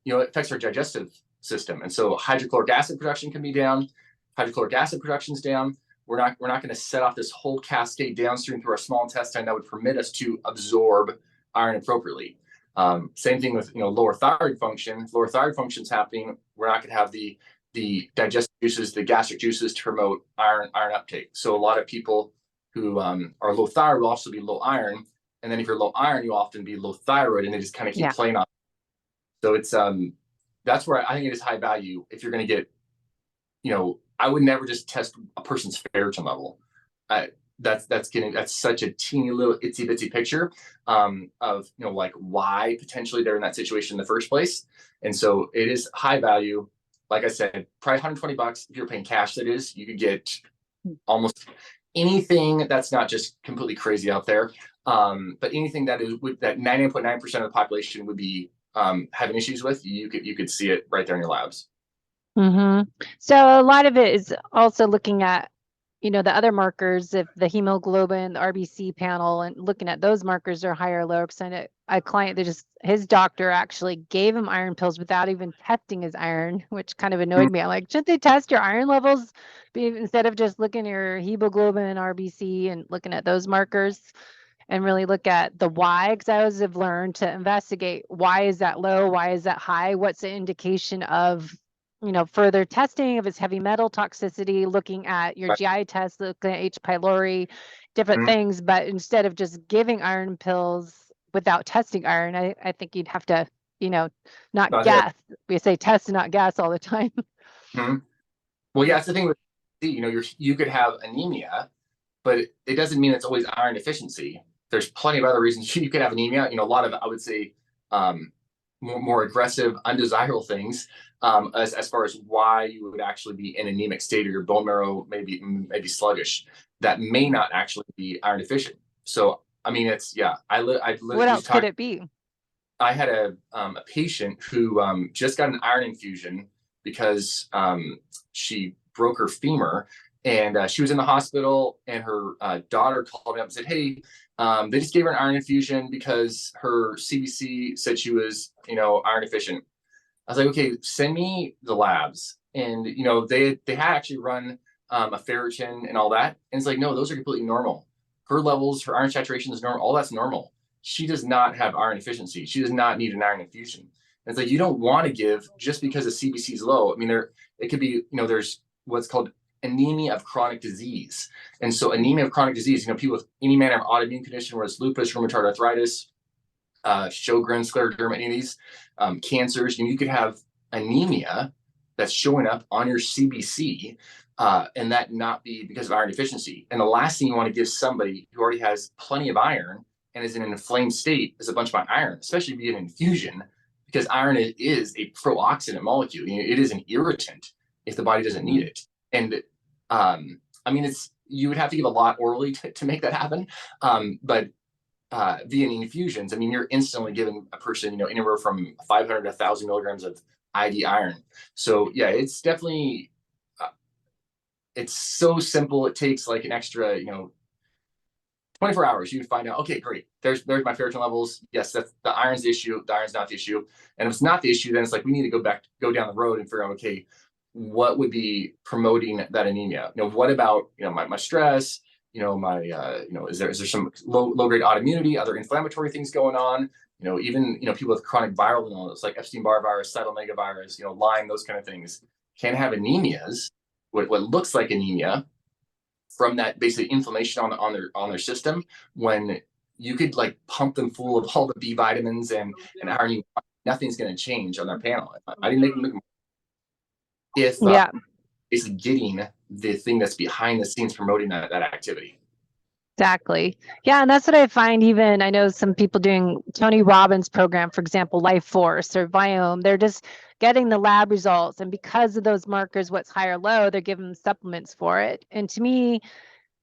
Speaker 2: it affects our digestive system, and so hydrochloric acid production can be down. Hydrochloric acid production's down. We're not going to set off this whole cascade downstream through our small intestine that would permit us to absorb iron appropriately. Same thing with lower thyroid function. If lower thyroid function's happening, we're not going to have the digestive juices, the gastric juices to promote iron uptake. So a lot of people who are low thyroid will also be low iron, and then if you're low iron, you often be low thyroid, and they just kind of keep playing on. So it's that's where I think it is high value. If you're going to get, I would never just test a person's ferritin level. That's such a teeny little itsy bitsy picture of like why potentially they're in that situation in the first place. And so it is high value. Like I said, probably $120 if you're paying cash. That is, you could get almost anything that's not just completely crazy out there. But anything that 99.9% of the population would be having issues with, you could see it right there in your labs.
Speaker 1: So a lot of it is also looking at, the other markers, if the hemoglobin, the RBC panel, and looking at those markers are higher or lower. Because I know a client that his doctor actually gave him iron pills without even testing his iron, which kind of annoyed me. I'm like, shouldn't they test your iron levels instead of just looking at your hemoglobin, RBC, and looking at those markers? And really look at the why, because I always have learned to investigate why is that low, why is that high, what's the indication of, further testing of its heavy metal toxicity, looking at your GI test, looking at H. pylori, different things. But instead of just giving iron pills without testing iron, I think you'd have to, not gas. We say test and not gas all the time.
Speaker 2: Well, yeah, that's the thing with, you could have anemia, but it doesn't mean it's always iron deficiency. There's plenty of other reasons you could have anemia. A lot of, I would say, more aggressive, undesirable things, as far as why you would actually be in anemic state, or your bone marrow maybe sluggish. That may not actually be iron deficient. So, it's,
Speaker 1: What else could it be?
Speaker 2: I had a patient who just got an iron infusion because she broke her femur, and she was in the hospital, and her daughter called me up and said, hey, they just gave her an iron infusion because her CBC said she was, iron deficient. I was like, okay, send me the labs. And, they had actually run a ferritin and all that. And it's like, no, those are completely normal. Her levels, her iron saturation is normal. All that's normal. She does not have iron deficiency. She does not need an iron infusion. And it's like, you don't want to give just because the CBC is low. It could be, there's what's called anemia of chronic disease. And so anemia of chronic disease, people with any manner of autoimmune condition, whether it's lupus, rheumatoid arthritis, Sjogren's, scleroderma, any of these cancers, you could have anemia that's showing up on your CBC, and that not be because of iron deficiency. And the last thing you want to give somebody who already has plenty of iron and is in an inflamed state is a bunch of iron, especially via an infusion, because iron is a pro-oxidant molecule. It is an irritant if the body doesn't need it. And you would have to give a lot orally to make that happen. But via infusions, you're instantly giving a person, anywhere from 500 to 1,000 milligrams of ID iron. So yeah, it's definitely, it's so simple. It takes like an extra, 24 hours. You find out, okay, great. There's my ferritin levels. Yes, that's the iron's the issue. The iron's not the issue. And if it's not the issue, then it's like, we need to go down the road and figure out, okay, what would be promoting that anemia? What about, my stress, is there some low grade autoimmunity, other inflammatory things going on? Even, people with chronic viral illness like Epstein-Barr virus, cytomegalovirus, Lyme, those kind of things can have anemias, what looks like anemia from that basically inflammation on their system, when you could like pump them full of all the B vitamins and iron, nothing's going to change on their panel. I didn't make them if basically getting the thing that's behind the scenes promoting that activity.
Speaker 1: Exactly. Yeah. And that's what I find. Even I know some people doing Tony Robbins' program, for example, Life Force or Viome, they're just getting the lab results. And because of those markers, what's high or low, they're giving them supplements for it. And to me,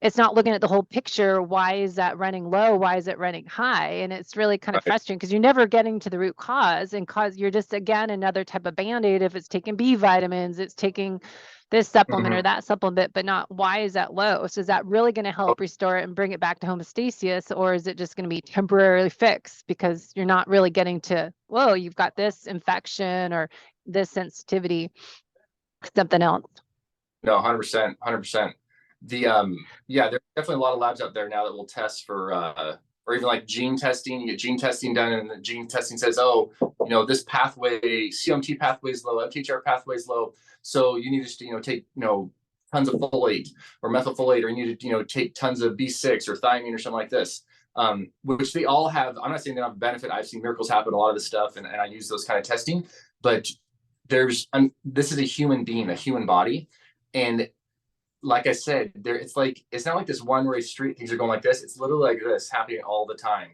Speaker 1: it's not looking at the whole picture. Why is that running low? Why is it running high? And it's really kind of frustrating because you're never getting to the root cause, and you're just, again, another type of Band-Aid. If it's taking B vitamins, it's taking this supplement or that supplement, but not why is that low? So is that really going to help restore it and bring it back to homeostasis, or is it just going to be temporarily fixed because you're not really getting to, whoa, you've got this infection or this sensitivity, something else?
Speaker 2: No, 100%, 100%. There's definitely a lot of labs out there now that will test for, or even like gene testing. You get gene testing done, and the gene testing says, this pathway, COMT pathway is low, MTHR pathway is low, so you need to, take, tons of folate or methylfolate, or you need to, take tons of B6 or thiamine or something like this, which they all have. I'm not saying they don't have benefit. I've seen miracles happen, a lot of this stuff, and I use those kind of testing. But this is a human being, a human body, and like I said, it's not like this one-way street. Things are going like this. It's literally like this, happening all the time.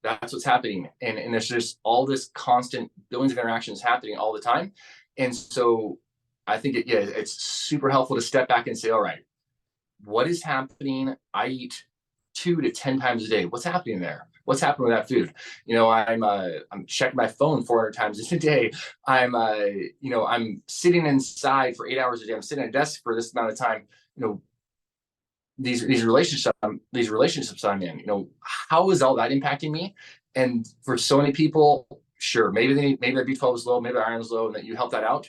Speaker 2: That's what's happening. And there's just all this constant billions of interactions happening all the time. And so I think it's super helpful to step back and say, all right, what is happening? I eat 2 to 10 times a day. What's happening there? What's happening with that food? I'm checking my phone 400 times a day. I'm sitting inside for 8 hours a day. I'm sitting at a desk for this amount of time. These relationships I'm in, how is all that impacting me? And for so many people, sure, maybe their B12 is low, maybe their iron is low, and that you help that out.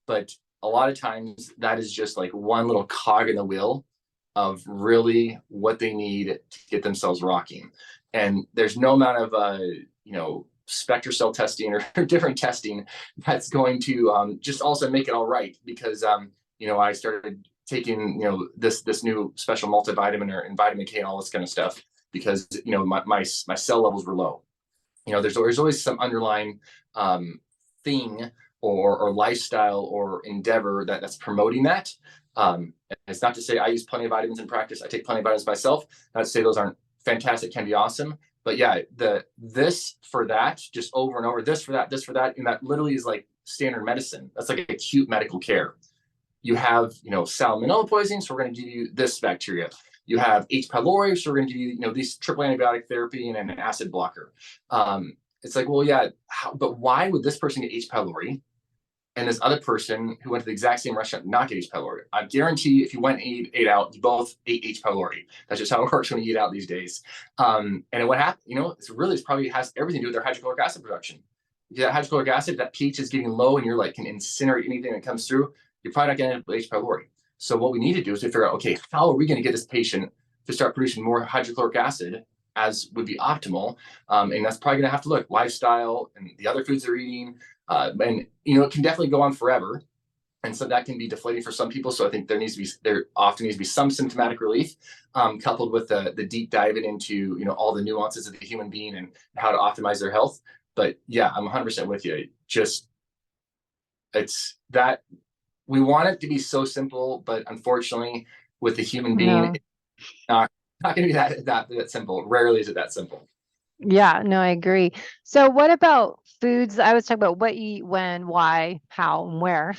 Speaker 2: But a lot of times that is just like one little cog in the wheel of really what they need to get themselves rocking. And there's no amount of, spectra cell testing or different testing that's going to just also make it all right. Because, I started taking, this new special multivitamin and vitamin K and all this kind of stuff because, my cell levels were low. There's always some underlying thing or lifestyle or endeavor that's promoting that. And it's not to say I use plenty of vitamins in practice. I take plenty of vitamins myself. Not to say those aren't fantastic, can be awesome. But yeah, this for that, just over and over, this for that, and that literally is like standard medicine. That's like acute medical care. You have, salmonella poisoning, so we're going to give you this bacteria. You have H. pylori, so we're going to give you, these triple antibiotic therapy and an acid blocker. It's like, well, yeah, but why would this person get H. pylori and this other person who went to the exact same restaurant not get H. pylori? I guarantee if you went and ate out, you both ate H. pylori. That's just how it works when you eat out these days. And what happened, it's probably has everything to do with their hydrochloric acid production. If that hydrochloric acid, that pH is getting low and you're like, can incinerate anything that comes through, you're probably not getting H. pylori. So what we need to do is to figure out, okay, how are we going to get this patient to start producing more hydrochloric acid as would be optimal? And that's probably going to have to look lifestyle and the other foods they're eating. And, it can definitely go on forever. And so that can be deflating for some people. So I think there often needs to be some symptomatic relief, coupled with the deep dive into, all the nuances of the human being and how to optimize their health. But yeah, I'm 100% with you. It's that we want it to be so simple, but unfortunately with the human being,
Speaker 1: No.
Speaker 2: it's not going to be that simple. Rarely is it that simple.
Speaker 1: Yeah, no, I agree. So what about foods? I was talking about what you eat, when, why, how, and where.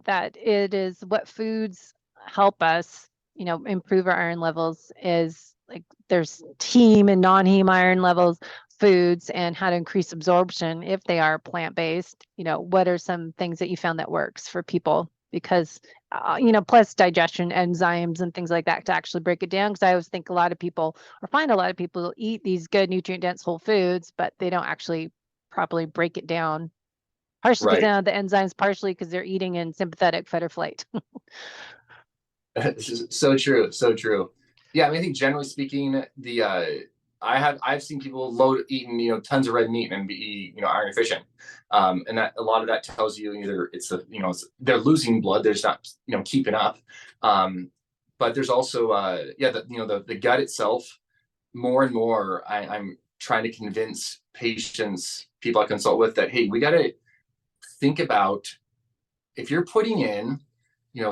Speaker 1: That it is what foods help us, improve our iron levels is like there's heme and non-heme iron levels, foods, and how to increase absorption if they are plant-based. What are some things that you found that works for people? Because plus digestion enzymes and things like that to actually break it down. Because I always think a lot of people, or find a lot of people, eat these good nutrient dense whole foods, but they don't actually properly break it down. Partially because
Speaker 2: Right.
Speaker 1: they don't have the enzymes, partially because they're eating in sympathetic fight or flight.
Speaker 2: So true. So true. Yeah. I mean, I think generally speaking, I've seen people eating, tons of red meat and be, iron deficient. And that a lot of that tells you either they're losing blood, they're just not, keeping up. But there's also, the gut itself. More and more, I'm trying to convince people I consult with that, hey, we got to think about if you're putting in,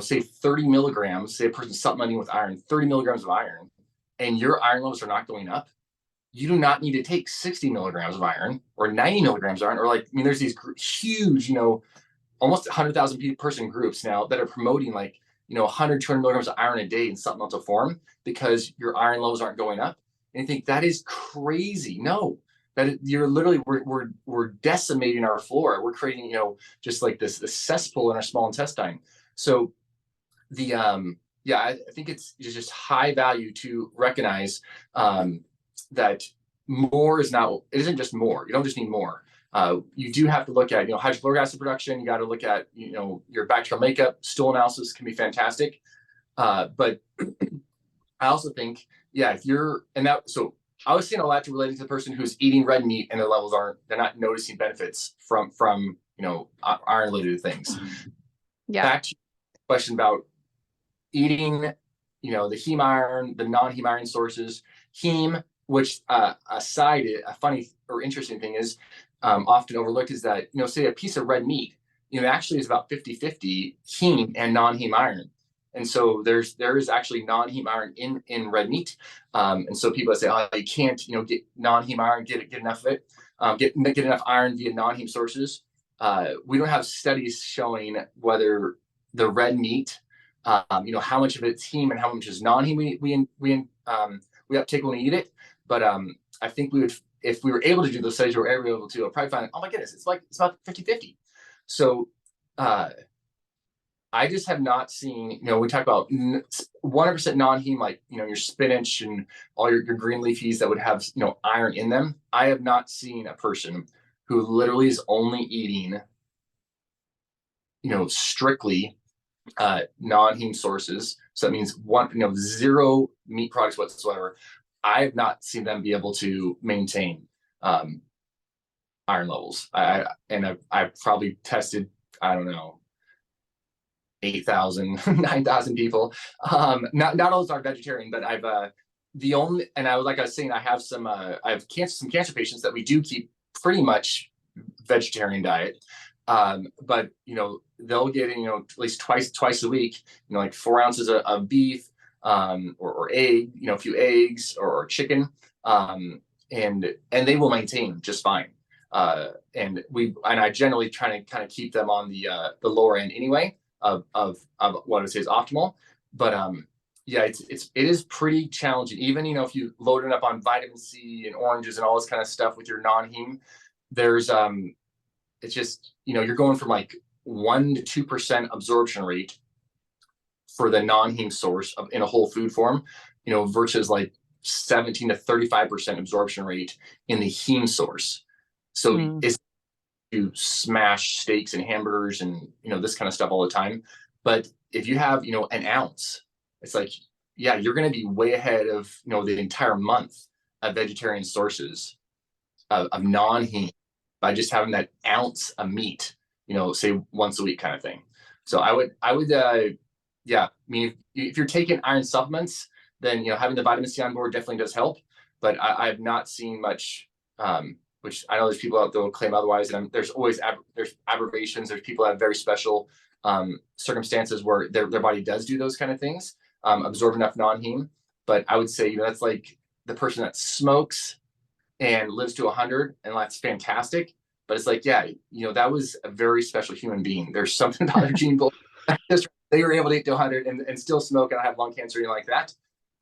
Speaker 2: say 30 milligrams, say a person's supplementing with iron, 30 milligrams of iron, and your iron levels are not going up, you do not need to take 60 milligrams of iron or 90 milligrams of iron, or there's these huge, almost 100,000 person groups now that are promoting 100, 200 milligrams of iron a day in supplemental form because your iron levels aren't going up. And you think that is crazy. No, you're literally, we're decimating our flora. We're creating, just like this cesspool in our small intestine. So I think it's just high value to recognize that more is not, it isn't just more. You don't just need more. You do have to look at, hydrochloric acid production. You got to look at, your bacterial makeup. Stool analysis can be fantastic. But I also think, so I was seeing a lot relating to the person who's eating red meat and their levels they're not noticing benefits from iron related things.
Speaker 1: Yeah.
Speaker 2: Back to your question about eating, the heme iron, the non-heme iron sources. Heme, which a funny or interesting thing is often overlooked, is that, say a piece of red meat, actually is about 50-50 heme and non-heme iron. And so there is actually non-heme iron in red meat. And so people say, oh, you can't, get non-heme iron, get enough of it, get enough iron via non-heme sources. We don't have studies showing whether the red meat, how much of it's heme and how much is non-heme we uptake when we eat it. But I think if we were able to do those studies, we were able to probably find, oh my goodness, it's about 50-50. So I just have not seen, we talk about 100% non-heme, your spinach and all your green leafies that would have, iron in them. I have not seen a person who literally is only eating, strictly non-heme sources. So that means zero meat products whatsoever. I have not seen them be able to maintain iron levels. I've probably tested, I don't know, 8,000, 9,000 people. Not all are vegetarian, but I was saying, I have some cancer patients that we do keep pretty much vegetarian diet. But they'll get at least twice a week, like 4 ounces of beef, or egg, a few eggs or chicken, and they will maintain just fine. And I generally try to kind of keep them on the lower end anyway of what I would say is optimal. But it is pretty challenging. Even if you load it up on vitamin C and oranges and all this kind of stuff with your non-heme, there's it's just you're going from 1% to 2% absorption rate for the non-heme source in a whole food form, versus 17 to 35% absorption rate in the heme source. So it's to smash steaks and hamburgers and this kind of stuff all the time. But if you have an ounce, it's you're going to be way ahead of the entire month of vegetarian sources of non-heme by just having that ounce of meat, say once a week kind of thing. So yeah, I mean, if you're taking iron supplements, then, having the vitamin C on board definitely does help. But I've not seen much, which I know there's people out there who claim otherwise. And there's always there's aberrations. There's people that have very special circumstances where their body does do those kind of things, absorb enough non-heme. But I would say, that's like the person that smokes and lives to 100, and that's fantastic. But it's like, yeah, that was a very special human being. There's something about their gene pool. They were able to get to 100 and still smoke and not have lung cancer or anything like that.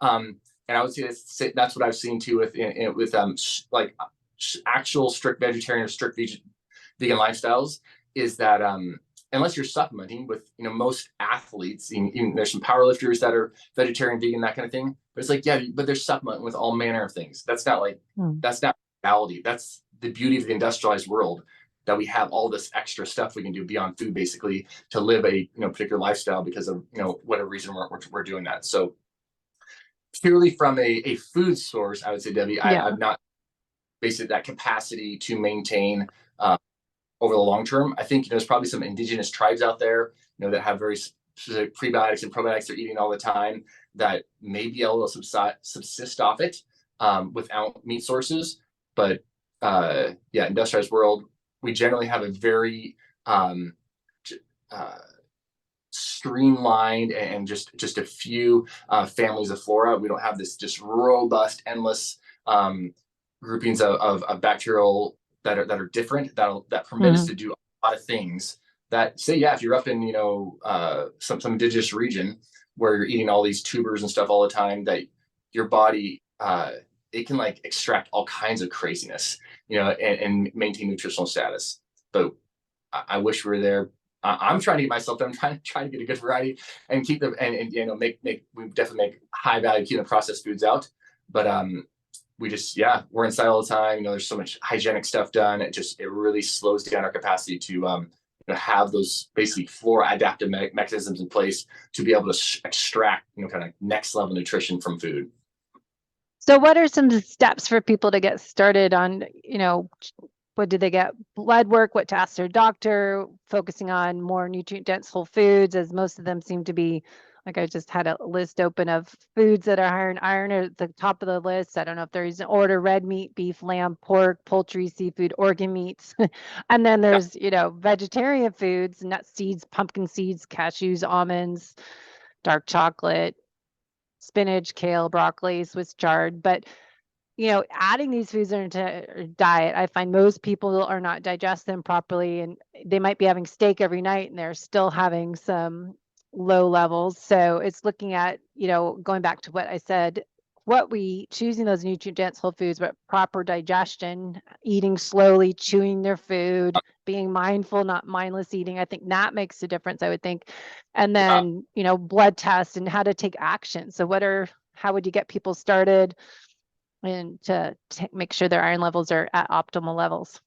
Speaker 2: And I would say that's what I've seen too with like actual strict vegetarian or strict vegan lifestyles, is that unless you're supplementing with, most athletes, even there's some powerlifters that are vegetarian, vegan, that kind of thing. But it's like, yeah, but they're supplementing with all manner of things. That's not that's not reality. That's the beauty of the industrialized world, that we have all this extra stuff we can do beyond food, basically, to live a particular lifestyle because of whatever reason we're doing that. So purely from a food source, I would say, Debbie, I've not basically that capacity to maintain over the long term. I think there's probably some indigenous tribes out there that have very specific prebiotics and probiotics they're eating all the time that may be able to subsist off it without meat sources. But industrialized world, we generally have a very streamlined and just a few families of flora. We don't have this just robust, endless groupings of bacterial that are different, that permit us to do a lot of things. That say, if you're up in some indigenous region where you're eating all these tubers and stuff all the time, that your body it can like extract all kinds of craziness, and maintain nutritional status. But I wish we were there. I'm trying to get myself there. I'm trying to get a good variety and keep them and we definitely make high value, keep the processed foods out. But we just, we're inside all the time. There's so much hygienic stuff done. It really slows down our capacity to have those basically flora adaptive mechanisms in place to be able to extract, kind of next level nutrition from food.
Speaker 1: So what are some steps for people to get started on, what do they get? Blood work, what to ask their doctor, focusing on more nutrient dense whole foods, as most of them seem to be, like I just had a list open of foods that are higher in iron at the top of the list. I don't know if there's an order: red meat, beef, lamb, pork, poultry, seafood, organ meats. And then there's, vegetarian foods, nuts, seeds, pumpkin seeds, cashews, almonds, dark chocolate, spinach, kale, broccoli, Swiss chard. But adding these foods into diet, I find most people are not digest them properly, and they might be having steak every night and they're still having some low levels. So it's looking at, going back to what I said, choosing those nutrient dense whole foods, but proper digestion, eating slowly, chewing their food, being mindful, not mindless eating. I think that makes a difference, I would think. And then, blood tests and how to take action. So how would you get people started and to make sure their iron levels are at optimal levels?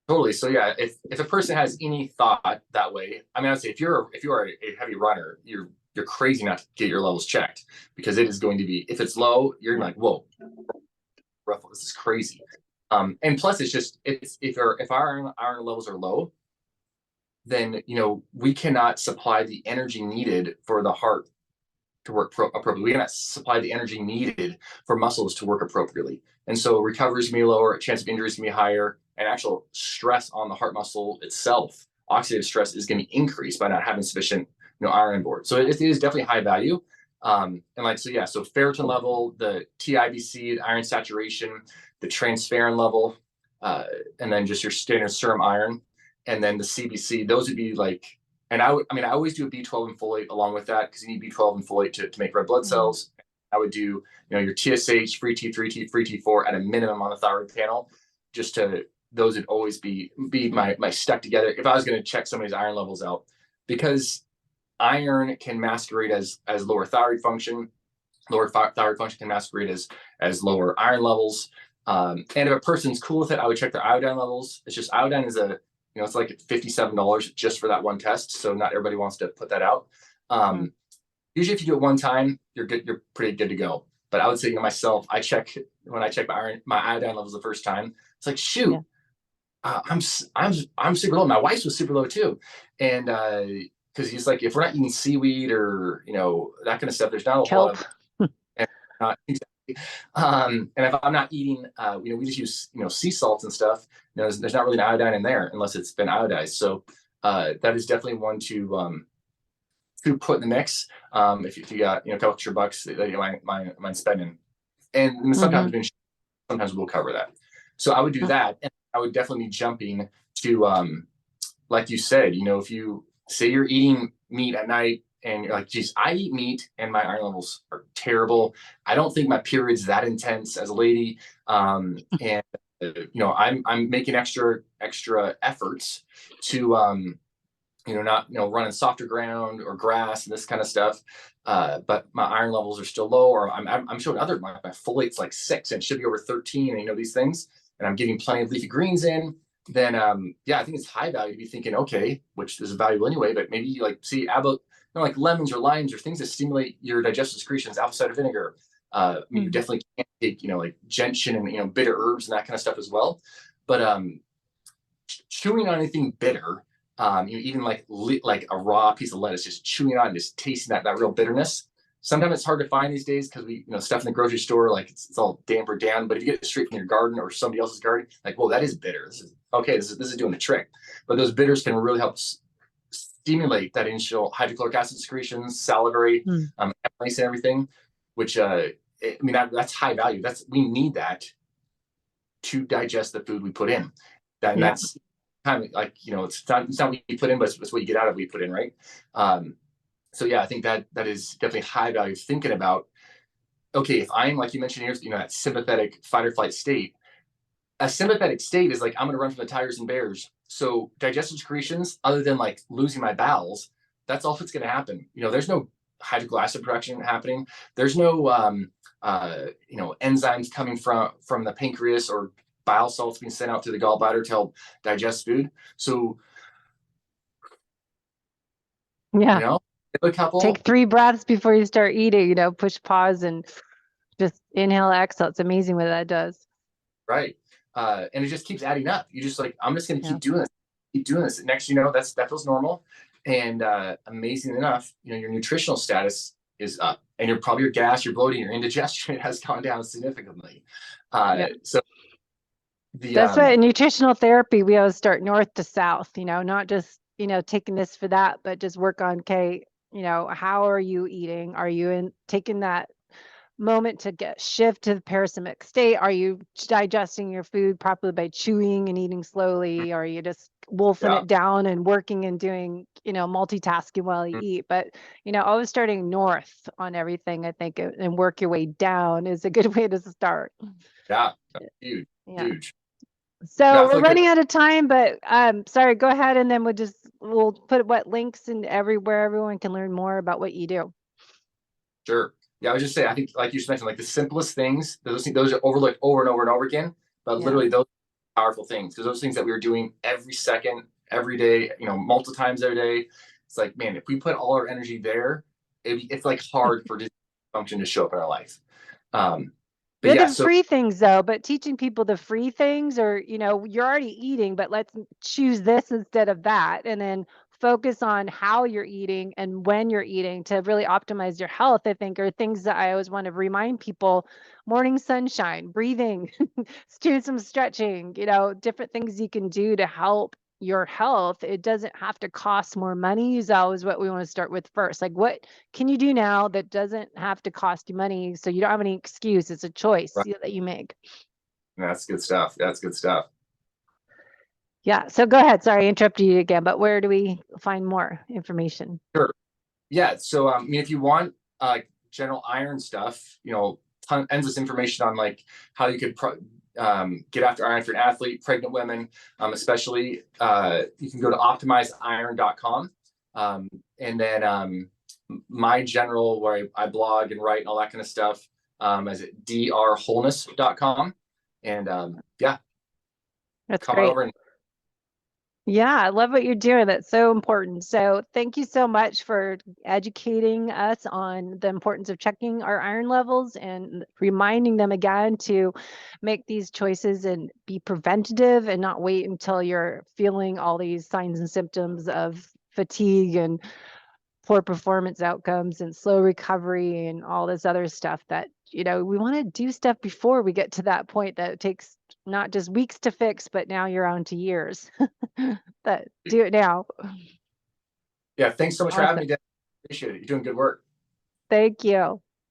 Speaker 2: Totally. So if a person has any thought that way, I mean, I'd say if you are a heavy runner, you're crazy not to get your levels checked, because it is going to be, if it's low, you're like, whoa, this is crazy. And plus if our iron levels are low, then, we cannot supply the energy needed for the heart to work appropriately. We cannot supply the energy needed for muscles to work appropriately. And so recovery is going to be lower, chance of injury is going to be higher, and actual stress on the heart muscle itself, oxidative stress, is going to increase by not having sufficient iron on board. So it is definitely high value. So ferritin level, the TIBC, the iron saturation, the transferrin level, and then just your standard serum iron, and then the CBC, those would be like, and I always do a B12 and folate along with that, because you need B12 and folate to make red blood cells. I would do, your TSH, free T3, free T4 at a minimum on the thyroid panel, those would always be my stuck together if I was going to check somebody's iron levels out, because iron can masquerade as lower thyroid function. Lower thyroid function can masquerade as lower iron levels. And if a person's cool with it, I would check their iodine levels. It's just iodine is it's like $57 just for that one test. So not everybody wants to put that out. Usually if you do it one time, you're good. You're pretty good to go. But I would say, myself, when I check my iodine levels the first time, it's like, shoot, I'm super low. My wife's was super low too. And because he's like, if we're not eating seaweed or, that kind of stuff, there's not a whole lot
Speaker 1: Kelp.
Speaker 2: of, exactly. And if I'm not eating, we just use, sea salts and stuff. There's not really an iodine in there unless it's been iodized. So that is definitely one to put in the mix. If you got, a couple extra bucks that you mind spending, and sometimes sometimes we'll cover that. So I would do that, and I would definitely be jumping to, like you said, if you say you're eating meat at night and you're like, geez, I eat meat and my iron levels are terrible. I don't think my period's that intense as a lady. And I'm making extra efforts to, not, running softer ground or grass and this kind of stuff. But my iron levels are still low, or I'm showing my folate's like 6 and it should be over 13, and these things, and I'm getting plenty of leafy greens in, then I think it's high value to be thinking, okay, which is valuable anyway, but maybe you see about like lemons or limes or things that stimulate your digestive secretions, apple cider vinegar. You definitely can't take like gentian and bitter herbs and that kind of stuff as well. But chewing on anything bitter, even like a raw piece of lettuce, just chewing on, just tasting that real bitterness. Sometimes it's hard to find these days because we, stuff in the grocery store, like it's all dampered down. But if you get it straight from your garden or somebody else's garden, like, well, that is bitter. This is okay. This is doing the trick. But those bitters can really help stimulate that initial hydrochloric acid secretions, salivary, amylase and everything. Which that's high value. We need that to digest the food we put in. That's kind of like, it's not what you put in, but it's what you get out of what you put in, right? So I think that is definitely high value thinking about, okay, if I'm, like you mentioned here, that sympathetic fight or flight state, a sympathetic state is like, I'm going to run from the tigers and bears. So digestive secretions, other than like losing my bowels, that's all that's going to happen. There's no hydrochloric acid production happening. There's no, enzymes coming from the pancreas or bile salts being sent out through the gallbladder to help digest food. So, a couple.
Speaker 1: Take 3 breaths before you start eating, push pause and just inhale, exhale. It's amazing what that does.
Speaker 2: Right. And it just keeps adding up. You just like, I'm just going to keep doing this. Next, that feels normal. And amazing enough, your nutritional status is up, and your gas, your bloating, your indigestion has gone down significantly. So that's why
Speaker 1: in nutritional therapy, we always start north to south, not just, taking this for that, but just work on, how are you eating? Are you taking that moment to shift to the parasympathetic state? Are you digesting your food properly by chewing and eating slowly? Are you just wolfing it down and working and doing, multitasking while you eat? But, always starting north on everything, I think, and work your way down is a good way to start.
Speaker 2: Yeah, huge.
Speaker 1: So we're running out of time, but sorry, go ahead, and then we'll put links in everywhere everyone can learn more about what you do.
Speaker 2: Sure. Yeah, I was just saying, I think, like you just mentioned, like the simplest things, those are overlooked over and over and over again, but literally those are powerful things, because those things that we were doing every second, every day, multiple times every day, it's like, man, if we put all our energy there, it's like hard for dysfunction to show up in our life.
Speaker 1: The free things though, but teaching people the free things, or, you're already eating, but let's choose this instead of that. And then focus on how you're eating and when you're eating to really optimize your health, I think, are things that I always want to remind people. Morning sunshine, breathing, doing some stretching, different things you can do to help your health. It doesn't have to cost more money is always what we want to start with first. Like, what can you do now that doesn't have to cost you money, so you don't have any excuse? It's a choice that you make.
Speaker 2: That's good stuff.
Speaker 1: Yeah. So go ahead. Sorry, I interrupted you again, but where do we find more information?
Speaker 2: Sure. Yeah. So, if you want general iron stuff, endless information on like how you could get after iron for an athlete, pregnant women, especially, you can go to optimizeiron.com. And then my general, where I blog and write and all that kind of stuff, is at drwholeness.com. And
Speaker 1: that's great. Yeah, I love what you're doing. That's so important. So thank you so much for educating us on the importance of checking our iron levels and reminding them again to make these choices and be preventative and not wait until you're feeling all these signs and symptoms of fatigue and poor performance outcomes and slow recovery and all this other stuff that, we want to do stuff before we get to that point that it takes not just weeks to fix, but now you're on to years. That do it now.
Speaker 2: Yeah. Thanks so much for having
Speaker 1: Awesome.
Speaker 2: me, Dan. Appreciate it. You're doing good work.
Speaker 1: Thank you.